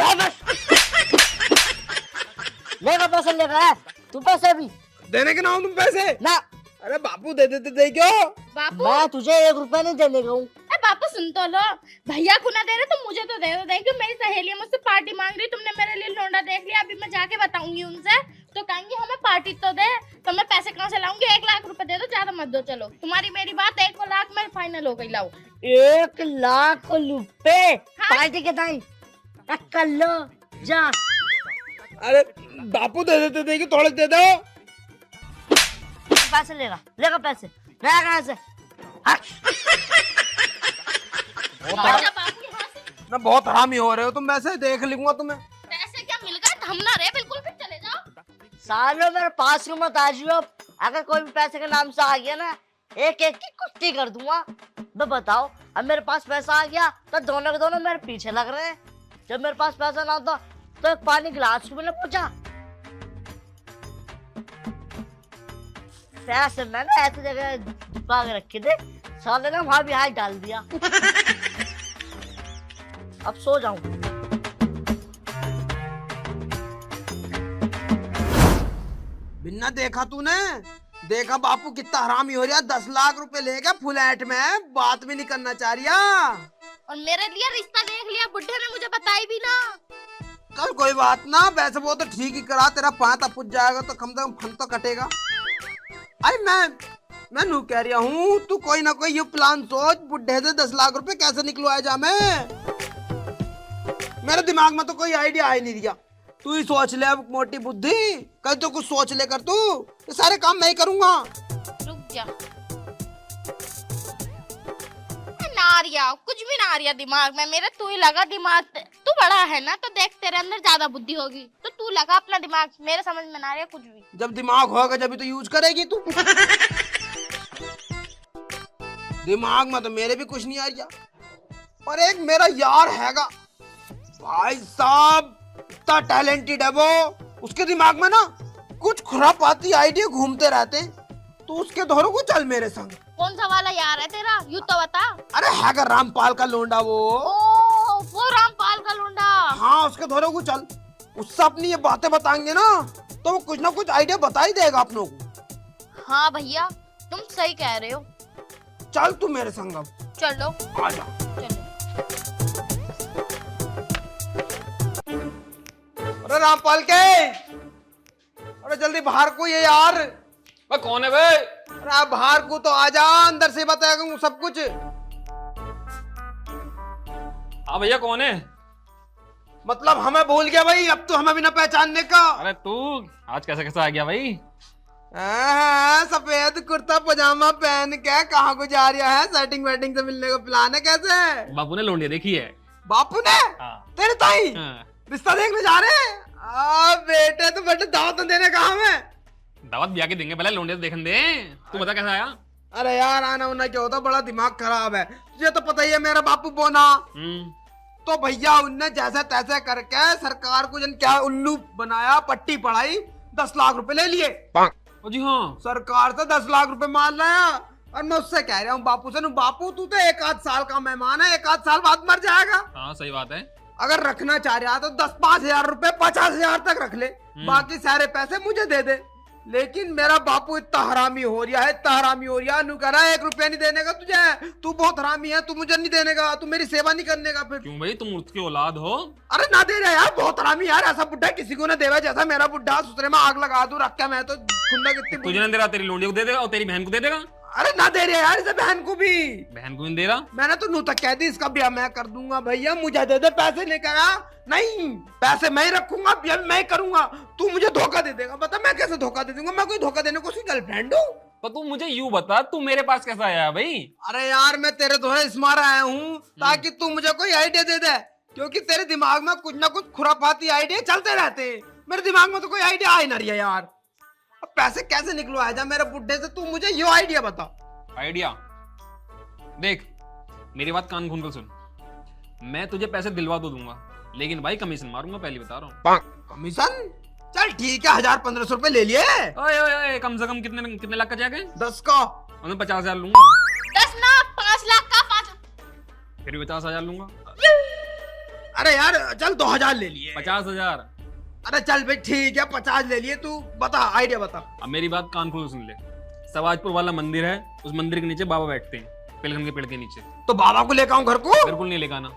लेगा पैसे लेगा, तू पैसे भी देने के ना हो तुम पैसे ना। अरे बापू दे दे क्यों। बापू मैं तुझे 1 रुपया नहीं देने का हूँ। बापू सुन तो लो, भैया को ना दे रहे तो मुझे तो दे दो, देखो मेरी सहेलियां मुझसे पार्टी मांग रही, तुमने मेरे लिए लौंडा देख लिया, अभी मैं जाके बताऊंगी उनसे, तो कहेंगे हमें पार्टी तो दे, तो मैं पैसे कहाँ से लाऊंगी। 1 लाख रुपए दे दो, ज्यादा मत दो, चलो तुम्हारी मेरी बात 1 लाख में फाइनल हो गई। लाओ 1 लाख रुपए पार्टी के टाइम कर लो, जा। अरे बापू दे देते थोड़े दे दो। पैसे लेगा पैसे, नया कहाँ से। आजा बापू यहाँ से। ना बहुत हरामी हो रहे हो तुम, वैसे देख लूंगा तुम्हें। पैसे क्या मिल गए, हम ना रहे बिल्कुल भी, चले जाओ। सालों मेरे पास क्यों मत आ जियो। अगर कोई भी पैसे के नाम से आ गया ना, एक एक की कुश्ती कर दूंगा। तो बताओ, अब मेरे पास पैसा आ गया तो दोनों के दोनों मेरे पीछे लग रहे हैं। जब मेरे पास पैसा ना होता तो एक पानी गिलास भी नहीं पूछा। पैसे मैंने ऐसी जगह छुपा के रखे थे, साले ने वहां भी हाथ डाल दिया। अब सो जाऊं। बिन्ना देखा तूने? देखा बापू कितना हरामी हो रहा, 10 लाख रुपए ले गया फ्लैट में, बात भी नहीं करना चाह रिया। और मेरे लिए रिश्ता देख लिया, बुढ़े ने मुझे बताई भी ना। कल कोई बात ना, वैसे वो तो ठीक ही करा, तेरा पाता पुज जाएगा तो कम से कम फन तो कटेगा। अरे मैं नू कह रहा हूँ, तू कोई ना कोई ये प्लान सोच, बुढ़े से 10 लाख रुपए कैसे निकलवाया जा। मेरे दिमाग में तो कोई आइडिया आ ही नहीं दिया। तू ही सोच ले, अब मोटी बुद्धि, कल तो कुछ सोच ले कर तू, ये सारे काम मैं ही करूंगा। रुक जा, ना आ रिया, कुछ भी ना आ रिया दिमाग में मेरे। तू ही लगा दिमाग, तू बड़ा है ना तो देख तेरे अंदर ज्यादा बुद्धि होगी, तो तू लगा अपना दिमाग, मेरे समझ में ना आ रिया कुछ भी। जब दिमाग होगा जब तो यूज करेगी तू। दिमाग में तो मेरे भी कुछ नहीं आ रहा। और एक मेरा यार हैगा भाई साहब, इतना टैलेंटेड है वो, उसके दिमाग में ना कुछ खुरापाती आइडिया घूमते रहते, तो उसके दोनों को चल मेरे संग। कौन सा वाला यार है तेरा, यू तो बता। अरे हैगा रामपाल का लोंडा वो। ओ, वो रामपाल का लोंडा। हाँ, उसके दोनों को चल, उससे अपनी ये बातें बताएंगे ना तो वो कुछ ना कुछ आइडिया बता ही देगा अपनों को। हाँ भैया, तुम सही कह रहे हो। चल तू मेरे संग अब। चलो आजा। चलो। अरे रामपाल के, अरे जल्दी बाहर को ये यार। कौन है भाई? अरे आप बाहर को तो आजा, अंदर से बताएगा सब कुछ। हाँ भैया कौन है? मतलब हमें भूल गया भाई, अब तो हमें भी ना पहचानने का। अरे तू आज कैसे कैसे आ गया भाई? सफेद कुर्ता पजामा पहन के कहाँ को जा रहा है? सेटिंग वेटिंग से मिलने का प्लान है कैसे? बापू ने लोंडिया देखी है। बापू ने? हाँ। तेरे ताई हाँ। रिश्ता देखने जा रहे हैं? बेटे तो बेटे दावत देने कहा हमें। दावत ब्याह के देंगे, पहले लोंडिया देखने दे। तू बता कैसा आया? अरे यार आना उना क्या होता, बड़ा दिमाग खराब है, तुझे तो पता ही है मेरा बापू बोना। तो भैया उनने जैसे तैसे करके सरकार को जन क्या उल्लू बनाया, पट्टी पढ़ाई, 10 लाख रुपए ले लिए। जी हाँ, सरकार से 10 लाख रुपए मान लाया। और मैं उससे कह रहा हूँ बापू से, बापू तू तो 1 आध साल का मेहमान है, 1 आध साल बाद मर जाएगा। हाँ सही बात है। अगर रखना चाह रहा तो 10-5 हजार रुपए 50 हजार तक रख ले, बाकी सारे पैसे मुझे दे दे। लेकिन मेरा बापू इतना हरामी हो रहा है, इतना हरामी हो रहा है, नु कह रहा है 1 रुपया नहीं देने का तुझे, तू बहुत हरामी है, तू मुझे नहीं देने का, तू मेरी सेवा नहीं करने का। फिर क्यों भाई, तुम उसकी औलाद हो? अरे ना दे रहा यार, बहुत हरामी यार, ऐसा बुढ़ा किसी को ना देवा जैसा मेरा बुढ़ा, सुसरे में आग लगा दूं रख के। मैं तो खुंदा कितनी तुझे नहीं दे रहा, तेरी लोंडिया को दे देगा और तेरी बहन को दे देगा। अरे ना दे रहे यार, इसे बहन को भी। बहन को नहीं दे रहा? मैंने तो नू तक कह दी इसका ब्याह मैं कर दूंगा, भैया मुझे दे दे पैसे। लेकर आ, नहीं पैसे मैं ही रखूंगा, ब्याह मैं ही करूंगा, तू मुझे धोखा दे देगा। बता मैं कैसे धोखा दे दूंगा? मैं कोई धोखा देने को उसकी गर्लफ्रेंड हूँ? तो तू मुझे यूं बता, तू मेरे पास कैसा आया भाई? अरे यार मैं तेरे दोहरे इस मार आया हूँ ताकि तू मुझे कोई आइडिया दे दे, क्योंकि तेरे दिमाग में कुछ ना कुछ खुरापाती आइडिया चलते रहते हैं, मेरे दिमाग में तो कोई आइडिया आ ही ना रही है यार। अब पैसे कैसे निकलवाया जा मेरे बुढ़े से, तू मुझे यो आइडिया बता। आइडिया देख, मेरी बात कान खोल कर सुन। मैं तुझे पैसे दिलवा तो दूंगा, लेकिन भाई कमीशन मारूंगा, पहले बता रहा हूँ। कमीशन? चल ठीक है, 1000-1500 रुपए ले लिए। ओए ओए ओए, कम से कम कितने लाख का चेक है? 10 का। मैं 50,000 लूंगा। 10 ना 5 लाख का 5। फिर भी 50,000 लूंगा। अरे यार चल 2000 ले लिए। 50,000। अरे चल भाई ठीक है, 50 ले लिए। तू बता आइडिया बता। अब मेरी बात कान खोल सुन ले। सवाजपुर वाला मंदिर है, उस मंदिर के नीचे बाबा बैठते हैं, पिलखन के पेड़ के नीचे। तो बाबा को लेकर आऊं घर को? बिल्कुल नहीं लेकर आना,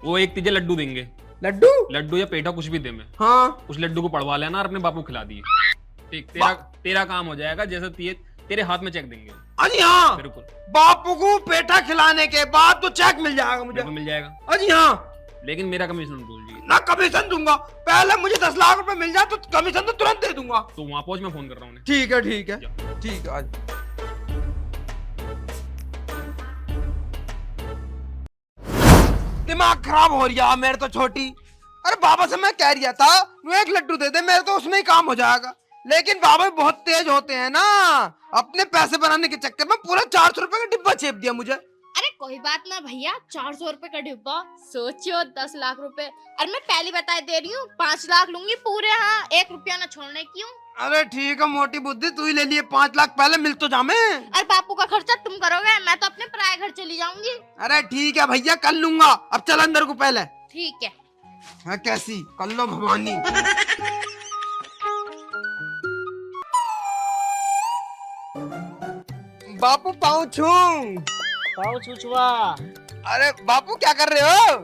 वो एक तुझे लड्डू देंगे। लड्डू? लड्डू या पेठा कुछ भी दे। मैं हाँ। उस लड्डू को पड़वा लेना और अपने बापू को खिला दिए। ठीक, तेरा काम हो जाएगा, जैसे तेरे हाथ में चेक देंगे। अजी हाँ, बिल्कुल। बापू को पेठा खिलाने के बाद तो चेक मिल जाएगा मुझे? मिल जाएगा। अजी हाँ, लेकिन मेरा कमीशन भूल जी। ना कमीशन दूंगा, पहले मुझे 10 लाख रुपए मिल जाए तो कमीशन तो तुरंत दे दूंगा। तो वहां पहुंच, मैं फोन कर रहा हूँ। ठीक है ठीक है ठीक है। आज दिमाग खराब हो रहा मेरे तो छोटी। अरे बाबा से मैं कह रहा था वो 1 लड्डू दे दे, मेरे तो उसमें ही काम हो जाएगा। लेकिन बाबा बहुत तेज होते हैं ना, अपने पैसे बनाने के चक्कर में पूरा 400 रुपए का डिब्बा छेप दिया मुझे। अरे कोई बात ना भैया, 400 रुपए का डिब्बा, सोचियो 10 लाख रुपए। अरे मैं पहली बता दे रही हूँ, 5 लाख लूंगी पूरे। हाँ, 1 रुपया ना छोड़ने क्यों? अरे ठीक है मोटी बुद्धि, तू ही ले लिए 5 लाख, पहले मिल तो जामे। अरे बापू का खर्चा तुम करोगे, मैं तो अपने पराये घर चली जाऊंगी। अरे ठीक है भैया, कर लूंगा। अब चल अंदर को पहले। ठीक है। हाँ कैसी कर लो भवानी। बापू पाँव छू। पाओ चुचवा। अरे बापू क्या कर रहे हो?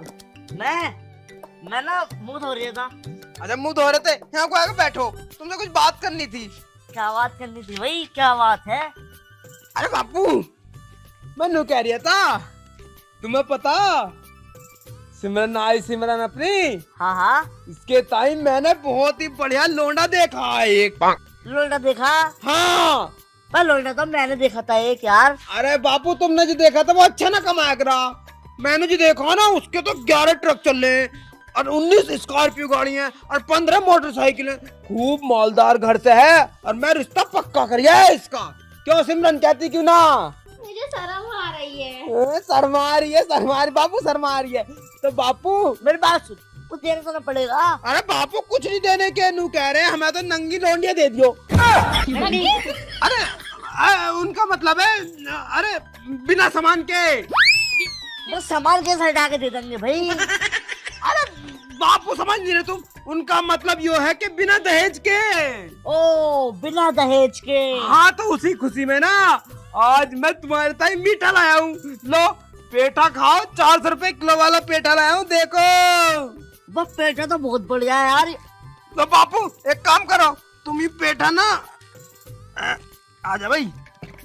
मैं ना मुंह धो रहा था। अच्छा मुंह धो रहे थे, यहाँ को आके बैठो, तुमसे कुछ बात करनी थी। क्या बात करनी थी भाई, क्या बात है? अरे बापू मैं नु कह रहा था, तुम्हें पता सिमरन आई, सिमरन अपनी, हाँ हाँ। इसके टाइम मैंने बहुत ही बढ़िया लोंडा देखा है एक। लोल्डा देखा? हाँ। पर लोल्डा तो मैंने देखा था एक यार। अरे बापू तुमने जो देखा था वो अच्छा ना कमाया करा, मैंने जो देखा ना उसके तो 11 ट्रक चल रहे हैं और 19 स्कॉर्पियो गाड़ी हैं और 15 मोटरसाइकिलें। खूब मालदार घर से है और मैं रिश्ता पक्का करिए इसका। क्यों सिमरन कहती क्यों ना? मुझे शर्म आ रही है। शर्मा रही है, शर्मा रही, बापू शर्मा रही है। तो बापू मेरी बात सुन, कुछ देना तो ना पड़ेगा। अरे बापू कुछ नहीं देने के नू कह रहे हैं, हमें तो नंगी लौंडिया दे दियो। अरे उनका मतलब है अरे बिना सामान के। बस सामान कैसे हटा के दे देंगे भाई? अरे बापू समझ नहीं रहे तुम, उनका मतलब यो है कि बिना दहेज के। ओ बिना दहेज के। हाँ तो उसी खुशी में ना आज मैं तुम्हारे ताई मीठा लाया हूँ। लो पेठा खाओ, 400 रुपए किलो वाला पेठा लाया हूँ, देखो। बस पेटा तो बहुत बढ़िया है यार। तो बापू एक काम करो, तुम ये पेठा ना आजा भाई,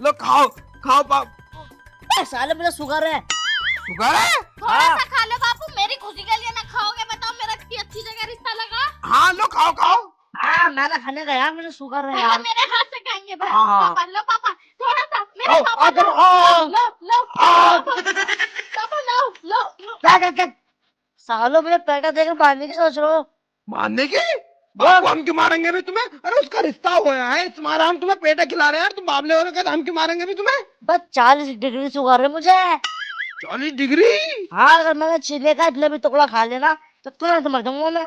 लो खाओ खाओ बापू। साले मुझे शुगर है। शुगर है? थोड़ा सा खा लो बापू, मेरी खुशी के लिए ना खाओगे? बताओ मेरा कितनी अच्छी जगह रिश्ता लगा। हाँ लो खाओ खाओ। मैं ना खाने का यार, मुझे शुगर है पापा यार। मेरे हाथ से खाएंगे बस। हाँ। पापा लो, पापा थोड़ा सा मेरे आओ, पापा आकर, लो, आओ। लो लो पापा लो लो। क्या सालों में पेटा देकर मारने की सोच रहे हो? मारने की? बापू हम क्यों मारेंगे भी तुम्हें? अरे उसका रिश्ता हुआ है तुम्हारा, हम तुम्हें पेठा खिला रहे हैं यार, तुम बाबले हो रहे हो, हम क्यों मारेंगे भी तुम्हें? बस 40 डिग्री शुगर है मुझे। 40 डिग्री? हाँ अगर मैंने चीले का इतना भी टुकड़ा खा लेना तो तुरंत मर जाऊंगा मैं।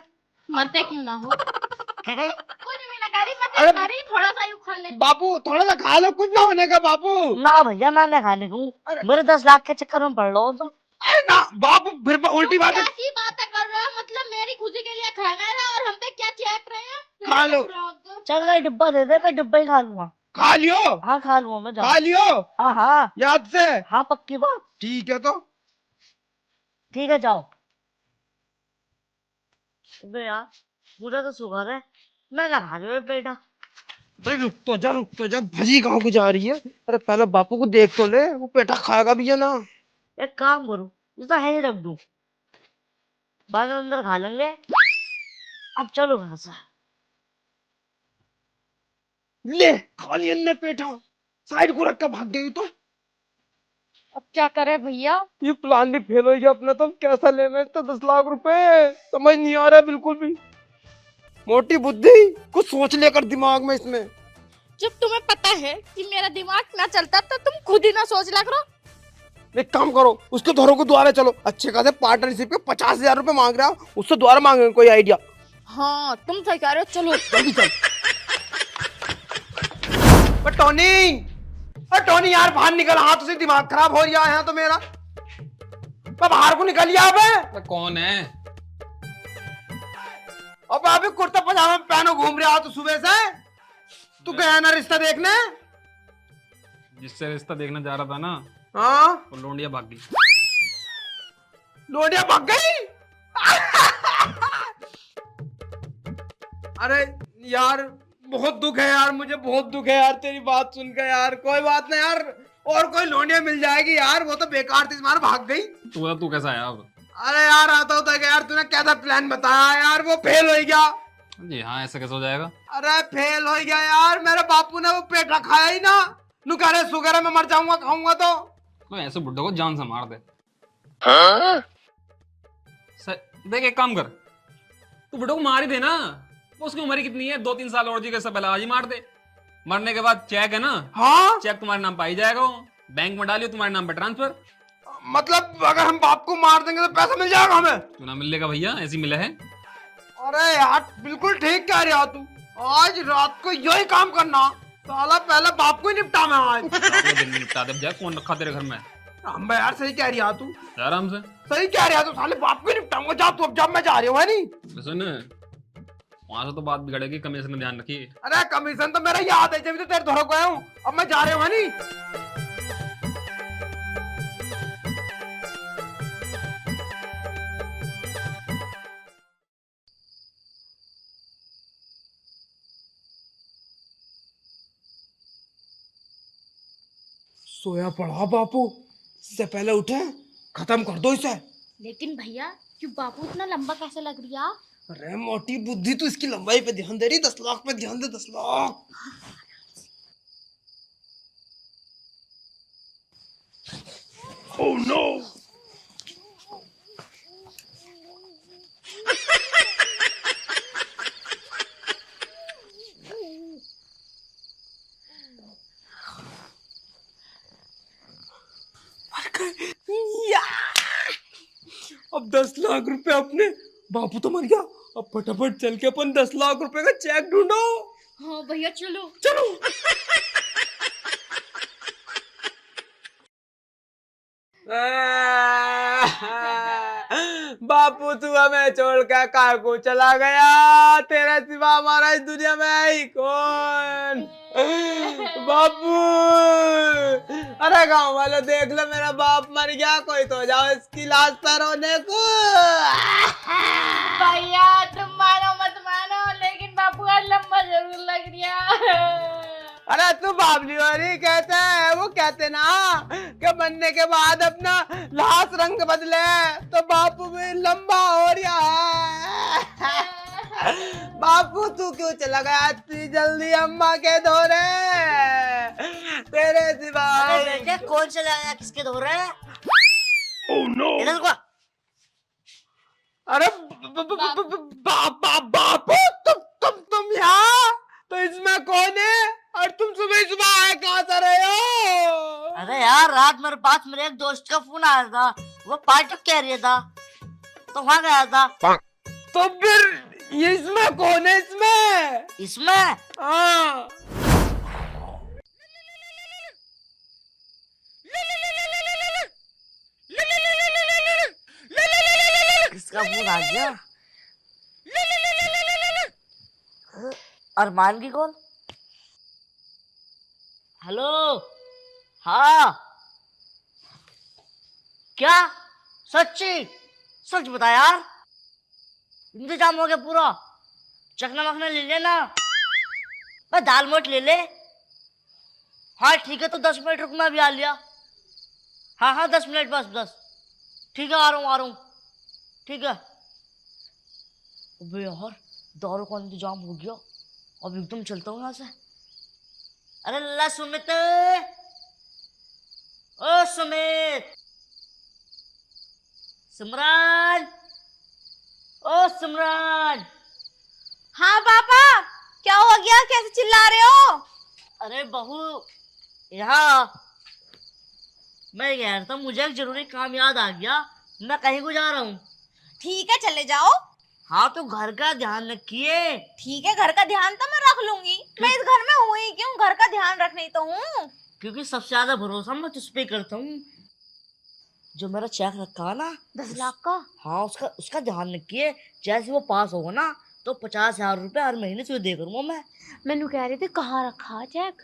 मरते क्यों ना हो? क्या कहे? कुछ भी ना करी, अरे मत करी, थोड़ा सा यूं खा ले। बापू थोड़ा सा खा लो, कुछ ना होने का बापू। ना भैया मैं नहीं खाने को, मेरे 10 लाख के चक्कर में पड़ रहा हूँ तुम। अरे ना बापू, फिर उल्टी बात है। कैसी बातें कर रहे हो? मतलब मेरी खुशी के लिए खाना है ना, और हम पे क्या चेक रहे हैं? खा लो। चल भाई डिब्बा दे दे, मैं डिब्बा ही खा लूंगा। खा लियो? हाँ खा लूंगा मैं, खा जाओ। लियो हाँ हाँ याद से? हाँ पक्की बात। ठीक है तो ठीक है जाओ। अबे यार मुझे तो शुगर है, मैं क्या खा लूँ पेटा। अरे रुक तो जा, भजी कहाँ को जा रही है? अरे पहले बापू को देख तो ले, वो पेठा खाएगा भी है ना। एक काम करूँ, इसे है ही रख दूँ, बाद में अंदर खा लेंगे। अब चलो घर से। ले खा लिया ने पेठा, साइड को रख कर भाग गई तो। अब क्या करे भैया? ये प्लान भी फेल हो गया अपना, तो कैसा लेना है 10 लाख रुपए, समझ नहीं आ रहा है बिल्कुल भी। मोटी बुद्धि, कुछ सोच लेकर दिमाग में इसमें। जब तुम्हें पता है कि मेरा दिमाग ना चलता तो तुम खुद ही ना सोच लिया करो। एक काम करो, उसके घरों को द्वारा चलो, अच्छे खासे पार्टनरशिप के 50,000 रुपए मांग रहा हूँ, उससे द्वारा मांगे कोई आइडिया। हाँ तुम सही कह रहे हो, चलो जल्दी चल। टोनी यार बाहर निकल, हाथ से दिमाग खराब हो गया है तो मेरा। बाहर को निकल अब। कौन है? अब अभी कुर्ता पजामा पहनो घूम रहा तो सुबह से। तू गया ना रिश्ता देखने? जिससे रिश्ता देखने जा रहा था ना, हाँ वो लोंडिया भाग गई। लोडिया भाग गई? अरे यार बहुत दुख है यार, मुझे बहुत दुख है यार तेरी बात सुनकर यार। कोई बात नहीं यार, और कोई लोंडिया मिल जाएगी यार, वो तो बेकार थी, तुम्हारा भाग गई। तू कैसा आया अब? अरे यार आता होता है यार, तूने कैसा प्लान बताया यार, वो फेल हो गया। जी हाँ, ऐसा कैसे हो जाएगा? अरे फेल हो गया यार, मेरे बापू ने वो पेठा खाया ही ना। नु कह रहे शुगर है, मैं मर जाऊंगा खाऊंगा तो। कोई ऐसे बुड्ढे को जान से मार दे। देख एक काम कर, तू बुड्ढे को मार ही दे ना, उसकी उम्र ही कितनी है, 2-3 साल और जी के, पहले आज ही मार दे। मरने के बाद चेक है ना, हाँ चेक तुम्हारे नाम पे आई जाएगा, वो बैंक में डालियो तुम्हारे नाम पे ट्रांसफर। मतलब अगर हम बाप को मार देंगे तो पैसा मिल जाएगा हमें? क्यों ना मिलेगा भैया, ऐसी मिला है। अरे यार बिल्कुल ठीक कह रहा तू, आज रात को यही काम करना, साला पहले बाप को ही निपटा मैं आज। दिन में निपटा दे, कौन रखा तेरे घर में? हम यार सही कह रहा तू, आराम से। सही कह रहा तू, साले बाप को ही निपटाऊंगा। जा तू, अब जब मैं जा रही हूँ है नहीं। सुन, वहां से तो बात बिगड़ेगी, कमीशन में ध्यान रखिए। अरे कमीशन तो मेरा याद है, जब तो तेरे धोखे को आया हूँ, अब मैं जा रहा हूँ है नहीं। सोया पड़ा बापू, इससे पहले उठे खत्म कर दो इसे। लेकिन भैया क्यों बापू इतना लंबा कैसे लग रहा? अरे मोटी बुद्धि, तो इसकी लंबाई पे ध्यान दे रही। 10 लाख पे ध्यान दे, 10 लाख। Oh no! या! अब 10 लाख रुपए अपने। बापू तो मर गया, अब फटाफट चल के अपन 10 लाख रुपए का चेक ढूंढो। हाँ भैया चलो। चलो। बापू तू हमें छोड़ के कहाँ को चला गया? तेरे सिवा हमारा इस दुनिया में है ही कौन? बापू, अरे गाँव वाले देख लो, मेरा बाप मर गया, कोई तो जाओ इसकी लाश पर रोने को। भैया तुम मानो मत मानो, लेकिन बापू का लंबा जरूर लग रहा। अरे तू बाबली वाली कहते हैं, वो कहते ना कि बनने के बाद अपना लाश रंग बदले, तो बापू भी लंबा हो रहा है। बापू तू क्यों चला गया इतनी जल्दी अम्मा के धोरे? तेरे सिवा अरे बेटे कौन चला गया, किसके धो रहे हैं? Oh no! इधर को। अरे बापू, तुम यहाँ? तो इसमें कौन है? और तुम सुबह सुबह आए कहाँ से रहे हो? अरे यार रात मेरे पास मेरे एक दोस्त का फोन आया था, वो पार्टी कह रहा था, तो वहाँ गया था। तो फिर ये इसमें कौन है? इसमें हाँ। किसका फोन आ गया? अरमान की कॉल। हेलो, हाँ क्या? सच्ची? सच बता यार, इंतजाम हो गया पूरा। चखना मखना ले लेना, बस दाल मोट ले ले। हाँ ठीक है, तो 10 मिनट रुक, मैं भी आ लिया। हाँ 10 मिनट बस। ठीक है, आ रहा हूँ। ठीक है। अबे यार दारू का इंतजाम हो गया, अब एकदम चलता हूँ यहाँ से। अरे लल्ला सुमित, ओ सुमित, सिमरान, ओ सिमरान। हाँ पापा, क्या हो गया? कैसे चिल्ला रहे हो? अरे बहू, यहाँ मैं कह रहा था, मुझे एक जरूरी काम याद आ गया, मैं कहीं को जा रहा हूँ। ठीक है चले जाओ। हाँ तो घर का ध्यान रखिए। ठीक है, घर का ध्यान तो मैं रख लूंगी। मैं इस घर में हूँ ही क्यों, घर का ध्यान रखनी तो हूँ। क्योंकि सबसे ज्यादा भरोसा मैं तुझ पे करता हूँ। जो मेरा चेक रखा है ना 10 लाख का। हाँ उसका ध्यान रखिए। जैसे वो पास होगा ना, तो 50,000 रुपए हर महीने तुझे दे करूंगा मैं। मैंने कह रही थी कहाँ रखा चेक?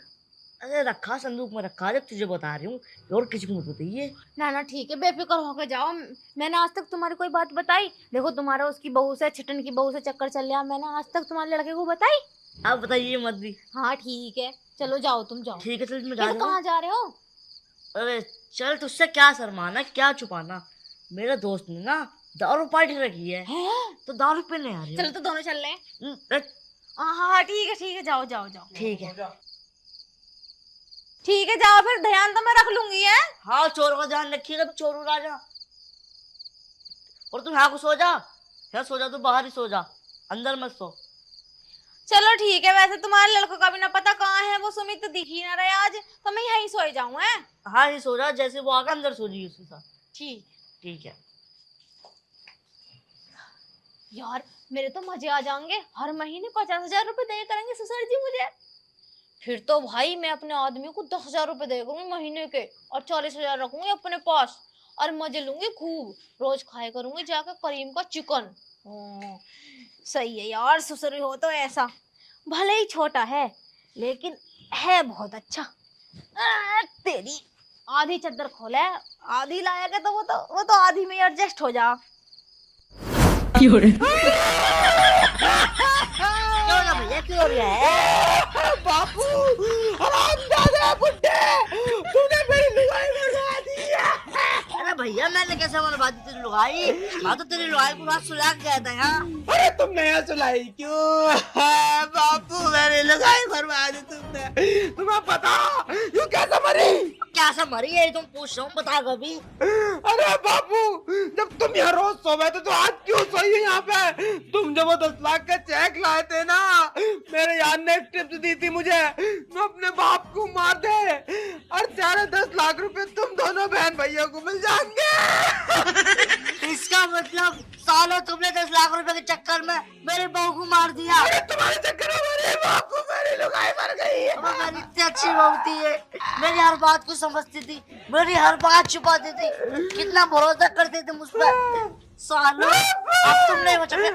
अरे रखा संदूक में रखा, जब तुझे बता रही हूँ, और किसी को मत बताइए। ना ठीक है, बेफिक्र होकर जाओ। मैंने आज तक तुम्हारी कोई बात बताई? देखो तुम्हारा उसकी बहू से, छिटन की बहू से चक्कर चल रहा, मैंने आज तक तुम्हारे लड़के को बताई? आप बताइए मत भी। हाँ ठीक है, चलो जाओ, तुम जाओ। ठीक है, चल मैं जा रहा हूँ। कहाँ जा रहे हो? अरे चल, तुझसे क्या शर्माना, क्या छुपाना। मेरे दोस्त ने ना दारू पार्टी रखी है, तो दारू पीने आ रही चलो तो दोनों चल रहे हैं। है। हाँ ठीक है, जाओ। ठीक है जाओ, फिर ध्यान तो मैं रख लूंगी है। हाँ, चोर का ध्यान रखिएगा, चोर राजा। और तुम यहाँ को सो जा, तू बाहर ही सो जा, अंदर मत सो। चलो ठीक है, वैसे तुम्हारे लड़कों का भी ना पता कहाँ है, वो सुमित तो दिख ही ना रहे आज, तो मैं यहीं सोए जाऊँ है। हाँ ही सो जा, जैसे वो आकर अंदर सो जी उसके साथ। ठीक है। यार मेरे तो मजे आ जाएंगे, हर महीने 50,000 रुपए दे करेंगे ससुर जी मुझे। फिर तो भाई मैं अपने आदमी को 10,000 रुपए दे करूंगी महीने के, और 40,000 रखूंगी अपने पास, और मजे लूंगी खूब। रोज खाए करूंगी जाकर करीम का चिकन। सही है यार, ससुर हो तो ऐसा, भले ही छोटा है लेकिन है बहुत अच्छा। तेरी आधी चद्दर खोले, आधी लाया के, तो वो तो आधी में एडजस्ट हो जा। क्यों ना भैया, क्यों हो रहा है? बापू, हरामजादे बुड्ढे, तूने मेरी भाई, मैं तो तेरी लुगाई को रात सुला के गया था यहाँ। अरे तुमने यहाँ सुलाई क्यों? बापू मेरी लगाई बर्बाद तुमने, तुम्हें पता यू कैसे मरी? क्या सा मरी है तुम पूछ रहा हूँ, बता कभी। अरे बापू जब तुम यहाँ रोज सोए थे तो आज क्यों सोई हो यहाँ पे? तुम जब वो 10 लाख का चेक लाए थे ना, मेरे यार ने एक टिप्स दी थी मुझे, मैं अपने बाप को मार दे और सारे 10 लाख रुपए तुम दोनों बहन भैया को मिल जाएंगे। इसका मतलब सालों तुमने 10 लाख रुपए के चक्कर में मेरे बहू को मार दिया। अरे तुम्हारे चक्कर में मेरे बाप को मेरी लुगाई मर गई है। मेरी इतनी अच्छी बहू थी ये, मेरी हर बात को समझती थी, मेरी हर बात छुपाती थी, कितना भरोसा करते थे मुझ पर। सालों अब तुम नहीं बचोगे।